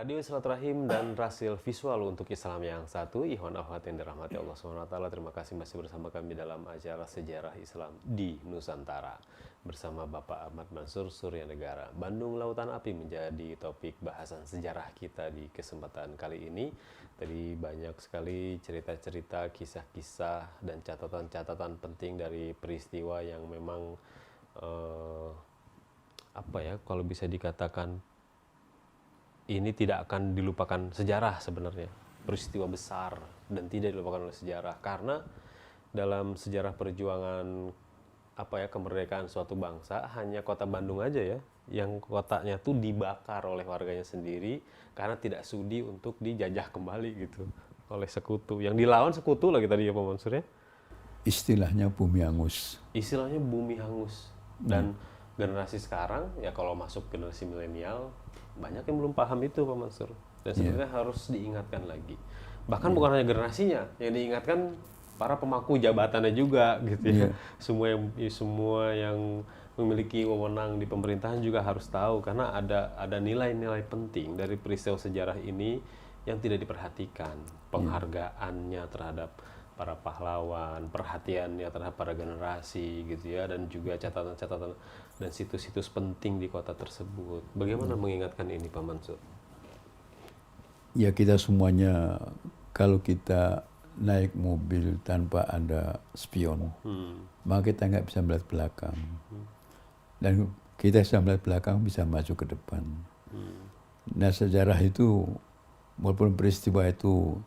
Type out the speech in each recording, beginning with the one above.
Radio Silaturahim dan Rasil Visual untuk Islam yang satu. Ikhwan akhwat yang dirahmati Allah SWT. Terima kasih masih bersama kami dalam acara Sejarah Islam di Nusantara. Bersama Bapak Ahmad Mansur Surya Negara. Bandung Lautan Api menjadi topik bahasan sejarah kita di kesempatan kali ini. Tadi banyak sekali cerita-cerita, kisah-kisah, dan catatan-catatan penting dari peristiwa yang memang kalau bisa dikatakan ini tidak akan dilupakan sejarah sebenarnya, peristiwa besar dan tidak dilupakan oleh sejarah, karena dalam sejarah perjuangan kemerdekaan suatu bangsa hanya kota Bandung aja ya yang kotanya tuh dibakar oleh warganya sendiri karena tidak sudi untuk dijajah kembali gitu oleh sekutu. Yang dilawan sekutu lagi tadi ya Pak Mansur ya. Istilahnya bumi hangus. Istilahnya bumi hangus. Dan generasi sekarang ya kalau masuk generasi milenial banyak yang belum paham itu Pak Mansur. Dan sebenarnya harus diingatkan lagi. Bahkan bukan hanya generasinya, yang diingatkan para pemangku jabatannya juga gitu ya. Semua yang memiliki wewenang di pemerintahan juga harus tahu, karena ada nilai-nilai penting dari peristiwa sejarah ini yang tidak diperhatikan. Penghargaannya terhadap para pahlawan, perhatiannya terhadap para generasi gitu ya, dan juga catatan-catatan dan situs-situs penting di kota tersebut. Bagaimana mengingatkan ini Pak Mansur? Ya, kita semuanya kalau kita naik mobil tanpa ada spion, maka kita nggak bisa melihat belakang. Dan kita bisa melihat belakang, bisa maju ke depan. Nah, sejarah itu, walaupun peristiwa itu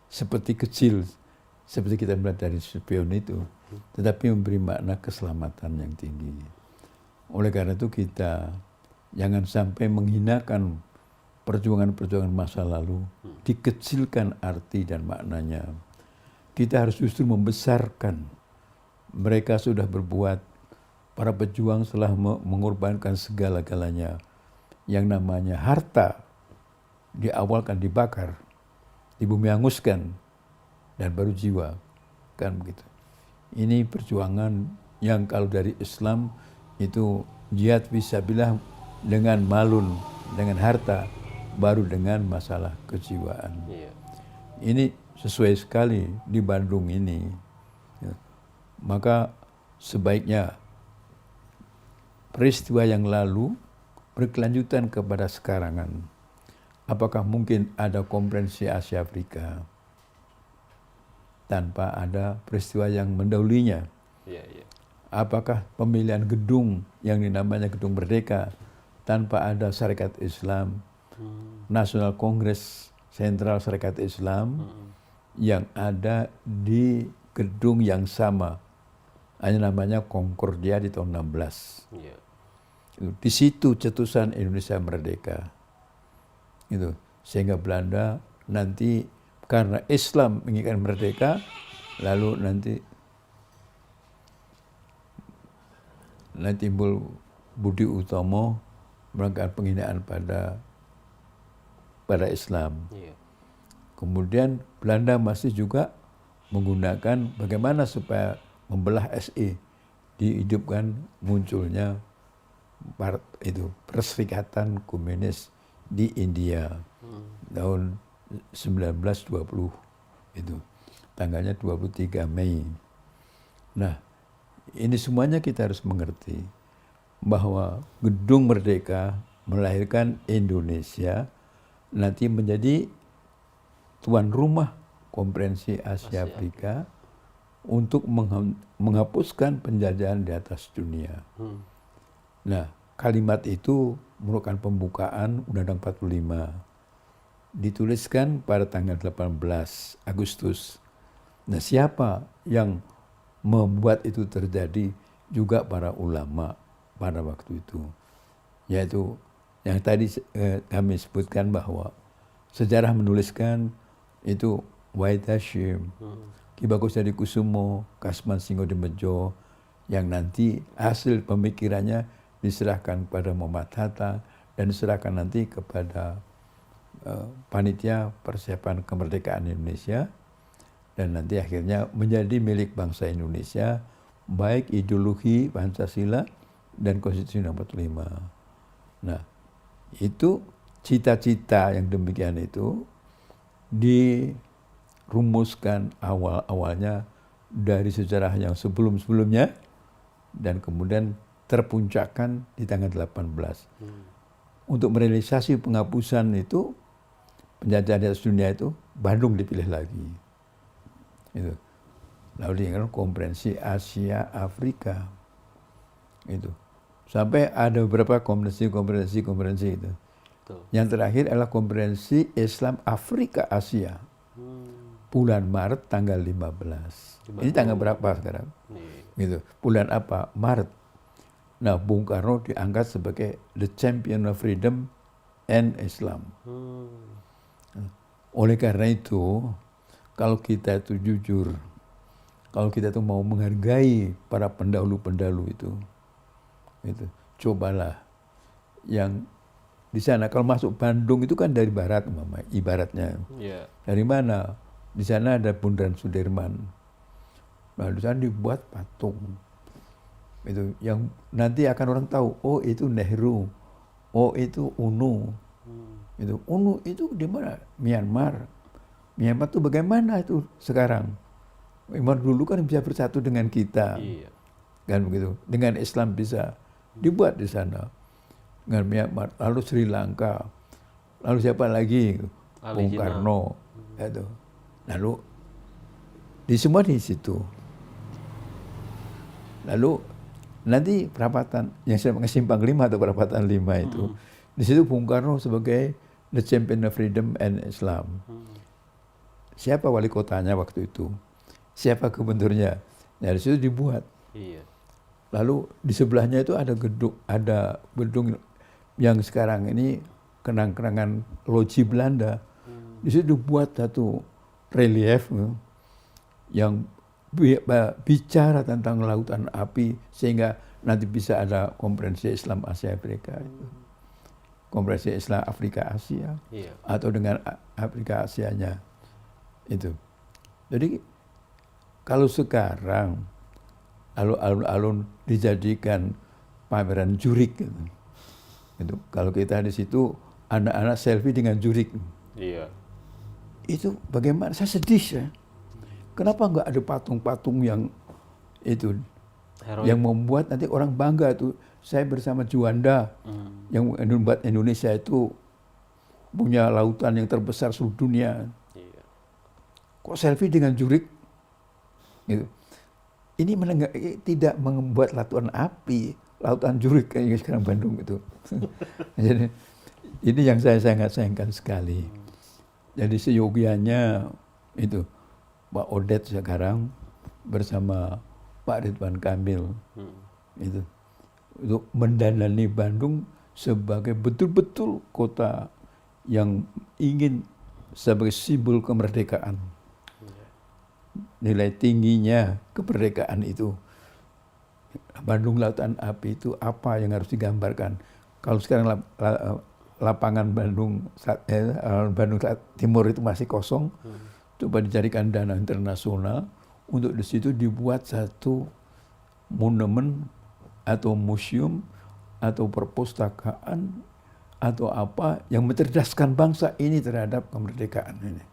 seperti kecil, seperti kita melihat dari spion itu, tetapi memberi makna keselamatan yang tinggi. Oleh karena itu kita jangan sampai menghinakan perjuangan-perjuangan masa lalu, dikecilkan arti dan maknanya. Kita harus justru membesarkan. Mereka sudah berbuat, para pejuang telah mengorbankan segala-galanya. Yang namanya harta di awal kan dibakar, di bumi hanguskan, dan baru jiwa, kan begitu. Ini perjuangan yang kalau dari Islam itu jihad fisabilillah dengan malun, dengan harta, baru dengan masalah kejiwaan. Ini sesuai sekali di Bandung ini. Maka sebaiknya peristiwa yang lalu berkelanjutan kepada sekarangan. Apakah mungkin ada konferensi Asia Afrika tanpa ada peristiwa yang mendahulunya? Apakah pemilihan gedung yang dinamanya Gedung Merdeka tanpa ada Syarikat Islam, National Congress, Sentral Syarikat Islam yang ada di gedung yang sama, hanya namanya Concordia di tahun 16. Di situ cetusan Indonesia merdeka. Itu sehingga Belanda nanti karena Islam menginginkan merdeka, lalu nanti timbul Budi Utomo melakukan penghinaan pada Islam. Kemudian Belanda masih juga menggunakan bagaimana supaya membelah SI, dihidupkan munculnya Perserikatan Komunis di India tahun 1920 itu, tanggalnya 23 Mei. Nah, ini semuanya kita harus mengerti bahwa Gedung Merdeka melahirkan Indonesia nanti menjadi tuan rumah konferensi Asia Afrika untuk menghapuskan penjajahan di atas dunia. Nah, kalimat itu merupakan pembukaan Undang-Undang 45. Dituliskan pada tanggal 18 Agustus. Nah, siapa yang membuat itu terjadi? Juga para ulama pada waktu itu. Yaitu yang tadi kami sebutkan bahwa sejarah menuliskan itu Wahid Hasyim, Ki Bagus Hadikusumo, Kasman Singodimedjo, yang nanti hasil pemikirannya diserahkan kepada Muhammad Hatta dan diserahkan nanti kepada panitia persiapan kemerdekaan Indonesia, dan nanti akhirnya menjadi milik bangsa Indonesia, baik ideologi Pancasila dan Konstitusi 45. Nah, itu cita-cita yang demikian itu dirumuskan awal-awalnya dari sejarah yang sebelum-sebelumnya dan kemudian terpuncakkan di tanggal 18. Untuk merealisasi penghapusan itu, penjajahan di atas dunia itu, Bandung dipilih lagi. Itu. Lalu dengan konferensi Asia Afrika. Itu. Sampai ada beberapa konferensi itu. Betul. Yang terakhir adalah konferensi Islam Afrika Asia. Bulan Maret tanggal 15. Ini tanggal berapa sekarang? Gitu. Bulan apa? Maret. Nah, Bung Karno diangkat sebagai the champion of freedom and Islam. Oleh karena itu, kalau kita itu jujur, kalau kita itu mau menghargai para pendahulu-pendahulu itu, cobalah yang di sana. Kalau masuk Bandung itu kan dari barat, ibaratnya. Yeah. Dari mana? Di sana ada Bundaran Sudirman. Nah, di sana dibuat patung. Itu yang nanti akan orang tahu, oh itu Nehru, oh itu UNU. Itu UNU itu di mana? Myanmar. Myanmar itu bagaimana itu sekarang? Myanmar dulu kan bisa bersatu dengan kita. Iya. Kan begitu. Dengan Islam bisa dibuat di sana. Dengan Myanmar, lalu Sri Lanka. Lalu siapa lagi? Bung Karno. Itu. Lalu di semua di situ. Lalu nanti perapatan yang Simpang 5 atau perapatan 5 itu. Di situ Bung Karno sebagai the champion of freedom and Islam. Siapa wali kotanya waktu itu? Siapa gubernurnya? Nah, di situ dibuat. Iya. Lalu di sebelahnya itu ada gedung yang sekarang ini kenang-kenangan loji Belanda. Di situ dibuat satu relief yang bicara tentang lautan api sehingga nanti bisa ada konferensi Islam Asia Afrika itu. Konferensi Islam Afrika Asia. Iya. Atau dengan Afrika Asianya itu. Jadi kalau sekarang alun-alun dijadikan pameran jurik gitu. Itu kalau kita di situ anak-anak selfie dengan jurik. Iya. Itu bagaimana? Saya sedih ya. Kenapa nggak ada patung-patung yang itu Heroik. yang membuat nanti orang bangga tuh. Saya bersama Juanda yang membuat Indonesia itu punya lautan yang terbesar seluruh dunia. Iya. Kok selfie dengan jurik? Gitu. Ini tidak membuat lautan api, lautan jurik kayak sekarang Bandung itu. Jadi ini yang saya sangat sayangkan sekali. Jadi seyogianya itu Pak Odet sekarang bersama Pak Ridwan Kamil itu untuk mendanani Bandung sebagai betul-betul kota yang ingin sebagai simbol kemerdekaan. Nilai tingginya kemerdekaan itu. Bandung Lautan Api itu apa yang harus digambarkan? Kalau sekarang lapangan Bandung Timur itu masih kosong, coba dicarikan dana internasional untuk di situ dibuat satu monumen atau museum atau perpustakaan atau apa yang mencerdaskan bangsa ini terhadap kemerdekaan ini.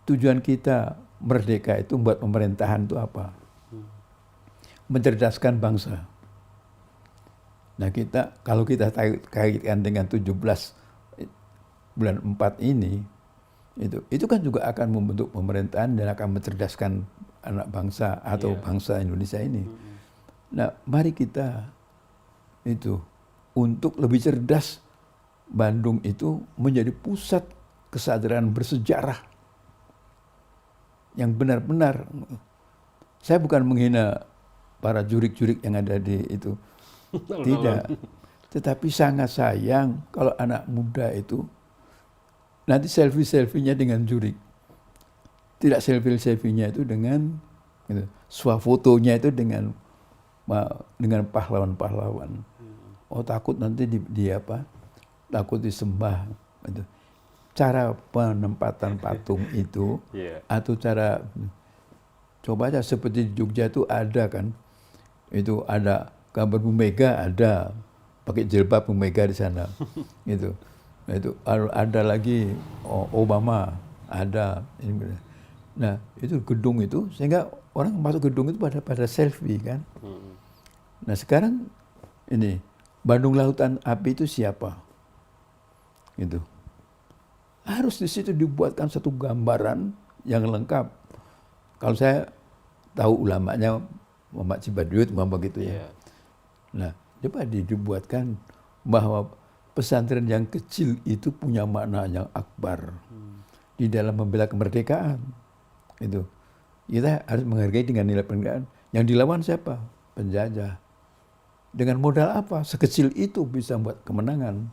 Tujuan kita merdeka itu buat pemerintahan itu apa? Mencerdaskan bangsa. Nah kalau kita kaitkan dengan 17 bulan 4 ini, itu kan juga akan membentuk pemerintahan dan akan mencerdaskan anak bangsa atau bangsa Indonesia ini. Nah mari kita itu untuk lebih cerdas, Bandung itu menjadi pusat kesadaran bersejarah yang benar-benar. Saya bukan menghina para jurik-jurik yang ada di itu. Tidak. Tetapi sangat sayang kalau anak muda itu nanti selfie-selfie-nya dengan jurik. Tidak selfie-selfie-nya itu dengan gitu, swafotonya itu dengan pahlawan-pahlawan. Oh takut nanti takut disembah. Gitu. Cara penempatan patung itu atau cara coba aja seperti di Jogja itu ada kan, itu ada gambar Bu Mega, ada pakai jilbab Bu Mega di sana, gitu. Nah, itu ada lagi Obama, ada ini. Nah, itu gedung itu sehingga orang masuk gedung itu pada selfie kan. Nah, sekarang ini Bandung Lautan Api itu siapa? Gitu. Harus di situ dibuatkan satu gambaran yang lengkap. Kalau saya tahu ulamanya Muhammad Cibaduyut, begitu ya. Yeah. Nah, coba dibuatkan bahwa pesantren yang kecil itu punya makna yang akbar di dalam membela kemerdekaan. Itu kita harus menghargai dengan nilai kemerdekaan. Yang dilawan siapa? Penjajah. Dengan modal apa? Sekecil itu bisa membuat kemenangan.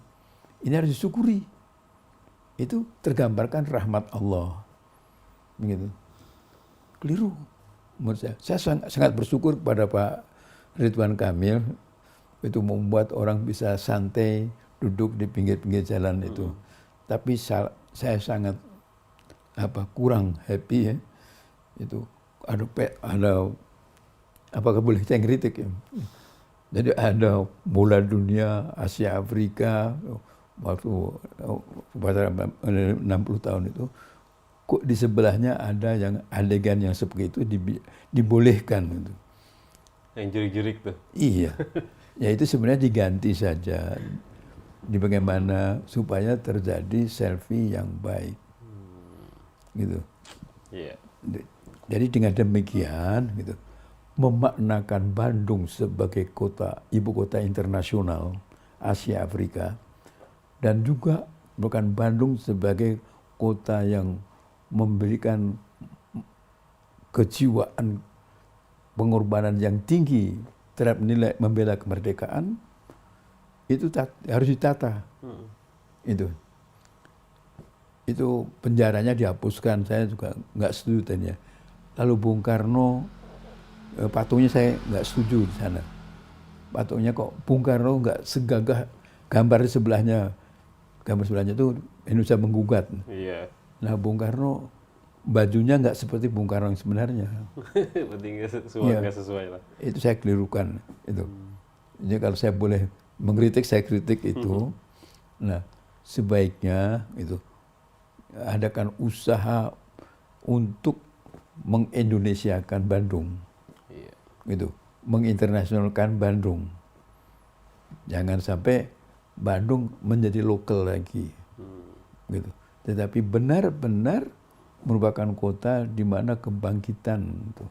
Ini harus disyukuri. Itu tergambarkan rahmat Allah. Begitu. Keliru menurut saya. Saya sangat bersyukur kepada Pak Ridwan Kamil itu membuat orang bisa santai duduk di pinggir-pinggir jalan itu. Tapi saya sangat kurang happy ya. Itu ada apakah boleh saya kritik ya? Jadi ada bola dunia Asia Afrika waktu pada 60 tahun itu, kok di sebelahnya ada yang adegan yang seperti itu dibolehkan gitu. Yang jurik-jurik tuh. Iya. Ya itu sebenarnya diganti saja. Di bagaimana supaya terjadi selfie yang baik. Gitu. Iya. Jadi dengan demikian gitu, memaknakan Bandung sebagai ibu kota internasional Asia Afrika, dan juga bukan Bandung sebagai kota yang memberikan kejiwaan pengorbanan yang tinggi terhadap nilai membela kemerdekaan, itu harus ditata. Itu penjaranya dihapuskan, saya juga nggak setuju tadinya. Lalu Bung Karno, patungnya saya nggak setuju di sana. Patungnya kok Bung Karno nggak segagah gambar di sebelahnya. Gambar sebelahnya itu Indonesia menggugat. Iya. Nah, Bung Karno bajunya nggak seperti Bung Karno yang sebenarnya. Penting nggak sesuai lah. Itu saya kelirukan itu. Jadi kalau saya boleh mengkritik, saya kritik itu. Nah, sebaiknya itu adakan usaha untuk mengindonesiakan Bandung. Iya. Gitu, menginternasionalkan Bandung. Jangan sampai Bandung menjadi lokal lagi. Gitu. Tetapi benar-benar merupakan kota di mana kebangkitan itu.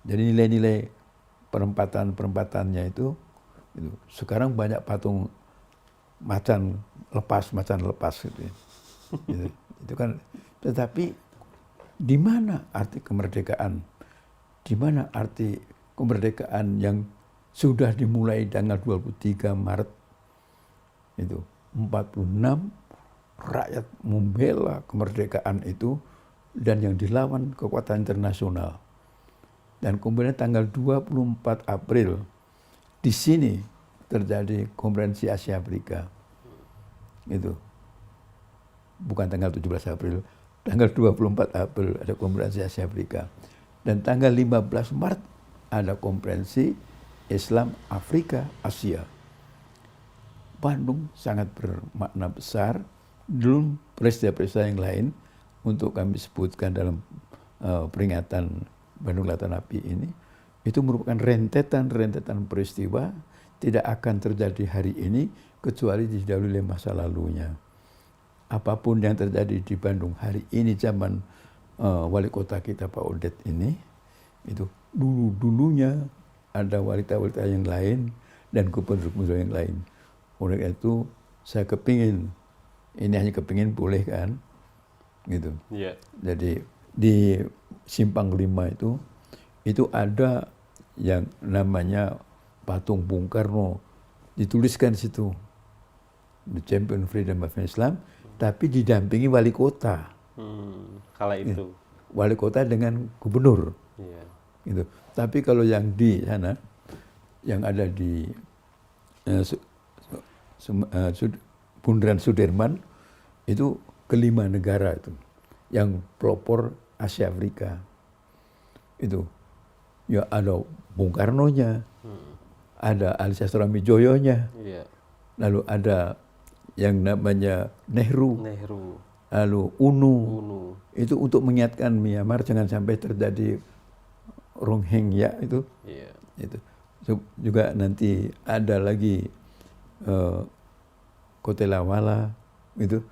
Jadi nilai-nilai perempatan-perempatannya itu sekarang banyak patung macan lepas gitu ya. Itu kan, tetapi di mana arti kemerdekaan? Di mana arti kemerdekaan yang sudah dimulai tanggal 23 Maret itu 46 rakyat membela kemerdekaan itu, dan yang dilawan kekuatan internasional. Dan kemudian tanggal 24 April di sini terjadi konferensi Asia Afrika. Itu bukan tanggal 17 April, tanggal 24 April ada konferensi Asia Afrika. Dan tanggal 15 Maret ada konferensi Islam Afrika Asia. Bandung sangat bermakna besar. Belum peristiwa-peristiwa yang lain untuk kami sebutkan dalam peringatan Bandung Lautan Api ini. Itu merupakan rentetan peristiwa, tidak akan terjadi hari ini kecuali didahului oleh masa lalunya. Apapun yang terjadi di Bandung hari ini zaman wali kota kita Pak Odet ini, itu dulunya ada walita-walita yang lain dan gubernur-gubernur yang lain. Oleh itu saya kepingin, ini hanya kepingin boleh kan, gitu. Yeah. Jadi di Simpang 5 itu ada yang namanya patung Bung Karno, dituliskan di situ, The Champion Freedom of Islam, tapi didampingi wali kota. Kala itu. Wali kota dengan gubernur. Yeah. Gitu. Tapi kalau yang di sana, yang ada di Bundaran Sudirman, itu kelima negara itu, yang pelopor Asia Afrika. Itu, ya ada Bung Karno-nya, ada Ali Sastro Amijoyo-nya, Yeah. lalu ada yang namanya Nehru, lalu UNU. Itu untuk mengingatkan Myanmar jangan sampai terjadi Rohingya itu. Itu juga nanti ada lagi Kotelawala itu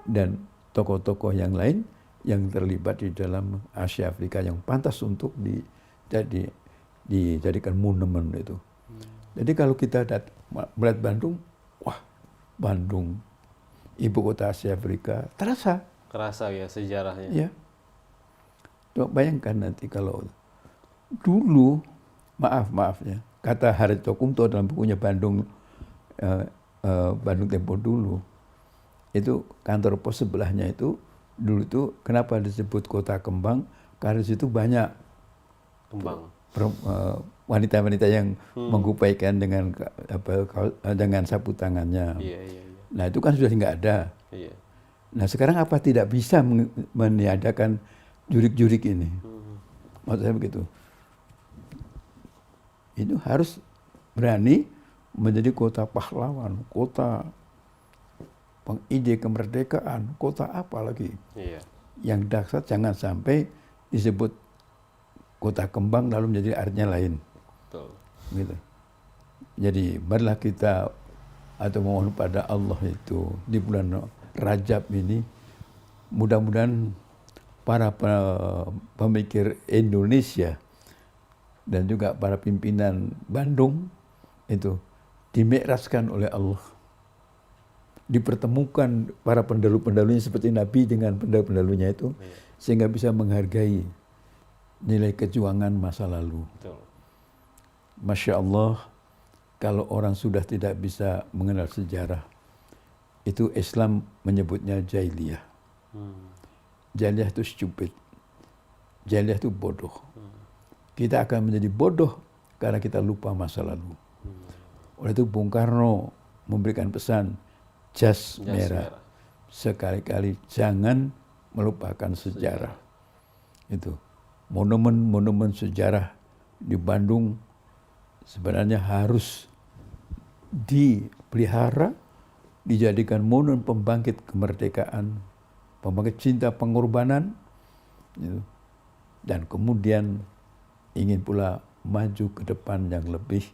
dan tokoh-tokoh yang lain yang terlibat di dalam Asia Afrika yang pantas untuk dijadikan monumen itu. Jadi kalau kita melihat Bandung, wah Bandung ibu kota Asia Afrika kerasa ya sejarahnya. Ya. Coba bayangkan nanti kalau dulu maaf ya kata Harito Kumto dalam bukunya Bandung Tempo dulu itu kantor pos sebelahnya itu dulu itu kenapa disebut kota kembang karena di situ banyak kembang wanita-wanita yang menggupaikan dengan sapu tangannya. Nah itu kan sudah nggak ada. Nah sekarang apa tidak bisa meniadakan jurik-jurik ini? Maksud saya begitu. Itu harus berani menjadi kota pahlawan, kota pengide kemerdekaan, kota apa lagi? Yang dahsyat jangan sampai disebut kota kembang lalu menjadi artinya lain. Betul. Gitu. Jadi marilah kita atau mohon pada Allah itu di bulan Rajab ini mudah-mudahan para pemikir Indonesia dan juga para pimpinan Bandung itu dimikrajkan oleh Allah. Dipertemukan para pendahulu-pendahulunya seperti Nabi dengan pendahulu-pendahulunya itu sehingga bisa menghargai nilai kejuangan masa lalu. Betul. Masya Allah, kalau orang sudah tidak bisa mengenal sejarah, itu Islam menyebutnya jahiliyah. Jahiliyah itu stupid. Jahiliyah itu bodoh. Kita akan menjadi bodoh karena kita lupa masa lalu. Oleh itu Bung Karno memberikan pesan, jas merah. Sekali-kali jangan melupakan sejarah. Itu. Monumen-monumen sejarah di Bandung sebenarnya harus dipelihara, dijadikan monumen pembangkit kemerdekaan, pembangkit cinta pengorbanan, gitu. Dan kemudian ingin pula maju ke depan yang lebih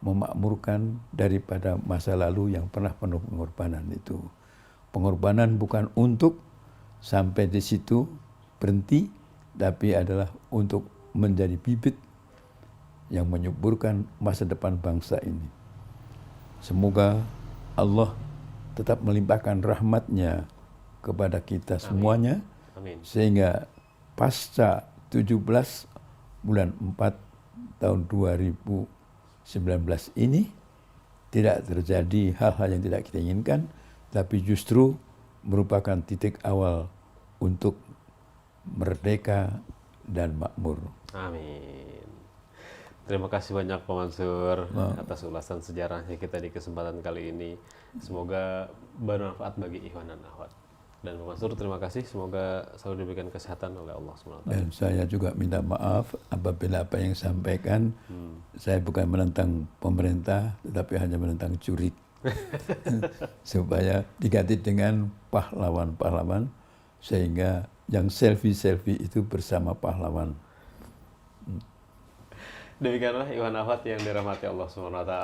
memakmurkan daripada masa lalu yang pernah penuh pengorbanan itu. Pengorbanan bukan untuk sampai di situ berhenti, tapi adalah untuk menjadi bibit yang menyuburkan masa depan bangsa ini. Semoga Allah tetap melimpahkan rahmat-Nya kepada kita semuanya. Amin. Sehingga pasca 17 bulan 4 tahun 2019 ini tidak terjadi hal-hal yang tidak kita inginkan, tapi justru merupakan titik awal untuk merdeka dan makmur. Amin. Terima kasih banyak Pak Mansur atas ulasan sejarahnya kita di kesempatan kali ini. Semoga bermanfaat bagi ikhwan dan akhwat. Dan Pak Mansur terima kasih, semoga selalu diberikan kesehatan oleh Allah SWT. Dan saya juga minta maaf apabila apa yang sampaikan saya bukan menentang pemerintah, tetapi hanya menentang jurik. Supaya diganti dengan pahlawan-pahlawan, sehingga yang selfie-selfie itu bersama pahlawan. Demikianlah ikhwan akhwat yang dirahmati Allah SWT,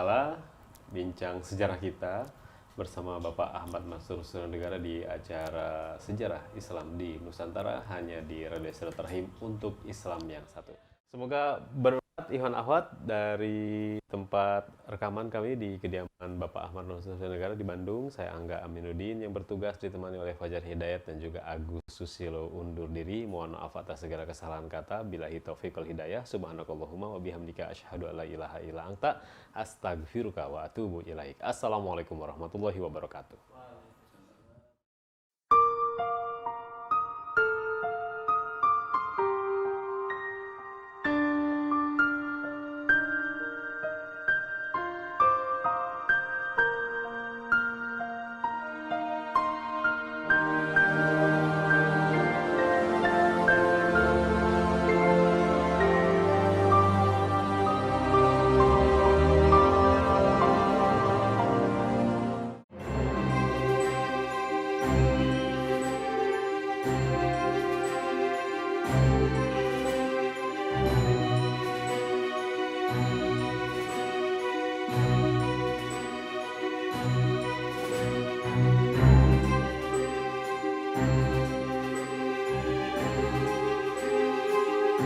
bincang sejarah kita bersama Bapak Ahmad Mansur Suranegara di acara Sejarah Islam di Nusantara, hanya di Radio Silaturahim untuk Islam yang satu. Semoga bermanfaat ikhwan akhwat dari tempat rekaman kami di kediaman Bapak Ahmad Mansur Suranegara di Bandung. Saya Angga Aminuddin yang bertugas ditemani oleh Fajar Hidayat dan juga Agus Susilo undur diri. Mohon maaf atas segala kesalahan kata. Billahi taufiq wal hidayah. Subhanakallahumma wa bihamdika asyhadu an la ilaha illa anta astaghfiruka wa atubu ilaik. Assalamualaikum warahmatullahi wabarakatuh.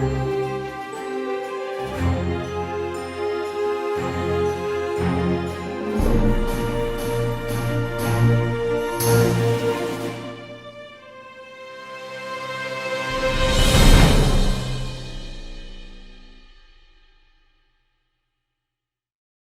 Pak.